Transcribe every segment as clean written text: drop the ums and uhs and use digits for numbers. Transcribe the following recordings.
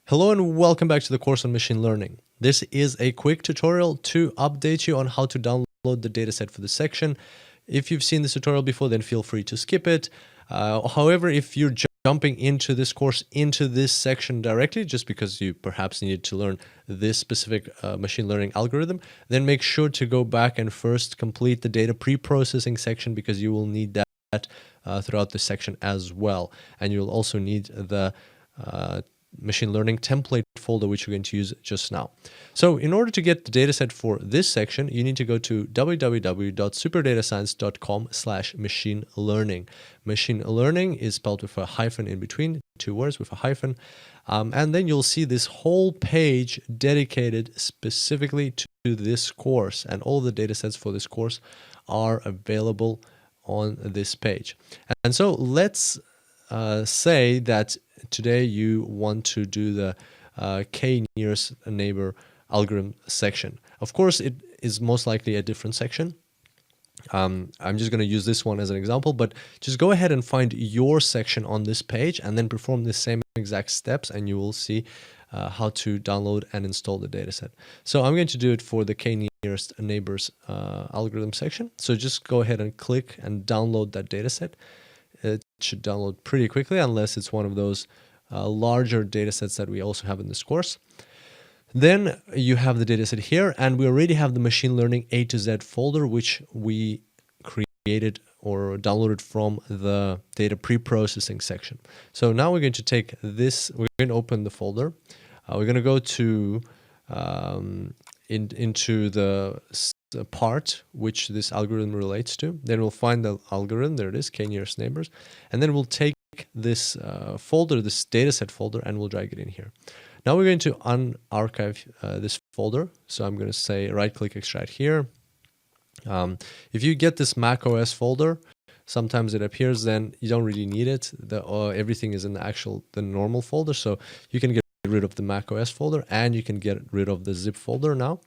Hello and welcome back to the course on machine learning. This is a quick tutorial to update you on how to download the dataset for the section. If you've seen this tutorial before, then feel free to skip it. However, if you're jumping into this course, into this section directly, just because you perhaps needed to learn this specific machine learning algorithm, then make sure to go back and first complete the data pre-processing section, because you will need that throughout the section as well. And you'll also need the machine learning template folder, which we're going to use just now. So in order to get the dataset for this section, you need to go to www.superdatascience.com/machine learning. Machine learning is spelled with a hyphen in between, 2 words with a hyphen. And then you'll see this whole page dedicated specifically to this course, and all the datasets for this course are available on this page. And so let's say that today you want to do the k-nearest neighbor algorithm section. Of course, it is most likely a different section. I'm just going to use this one as an example, but just go ahead and find your section on this page and then perform the same exact steps, and you will see how to download and install the dataset. So I'm going to do it for the k-nearest neighbors algorithm section. So just go ahead and click and download that dataset. It should download pretty quickly, unless it's one of those larger datasets that we also have in this course. Then you have the dataset here, and we already have the machine learning A to Z folder, which we created or downloaded from the data pre-processing section. So now we're going to take this, we're going to open the folder. We're going to go to into the part which this algorithm relates to. Then we'll find the algorithm, there it is, k-nearest neighbors, and then we'll take this folder, this dataset folder, and we'll drag it in here. Now we're going to unarchive this folder. So I'm going to say right-click, extract here. If you get this macOS folder, sometimes it appears, then you don't really need it. Everything is in the normal folder, so you can get rid of the macOS folder, and you can get rid of the zip folder now.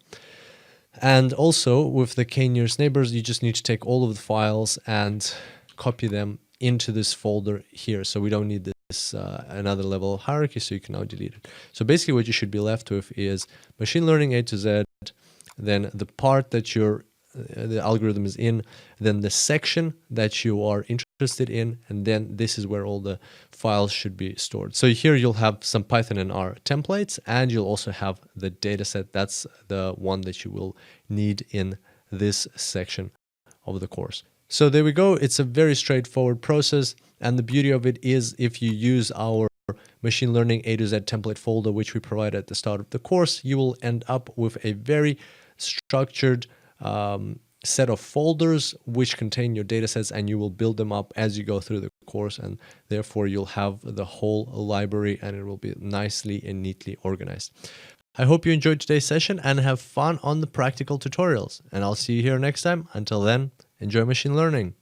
And also with the k-nearest neighbors, you just need to take all of the files and copy them into this folder here. So we don't need this another level of hierarchy, so you can now delete it. So basically what you should be left with is machine learning A to Z, then the part that the algorithm is in, then the section that you are interested in, and then this is where all the files should be stored. So here you'll have some Python and R templates, and you'll also have the dataset. That's the one that you will need in this section of the course. So there we go. It's a very straightforward process, and the beauty of it is if you use our machine learning A to Z template folder, which we provide at the start of the course, you will end up with a very structured set of folders which contain your datasets, and you will build them up as you go through the course, and therefore you'll have the whole library, and it will be nicely and neatly organized. I hope you enjoyed today's session and have fun on the practical tutorials, and I'll see you here next time. Until then, enjoy machine learning.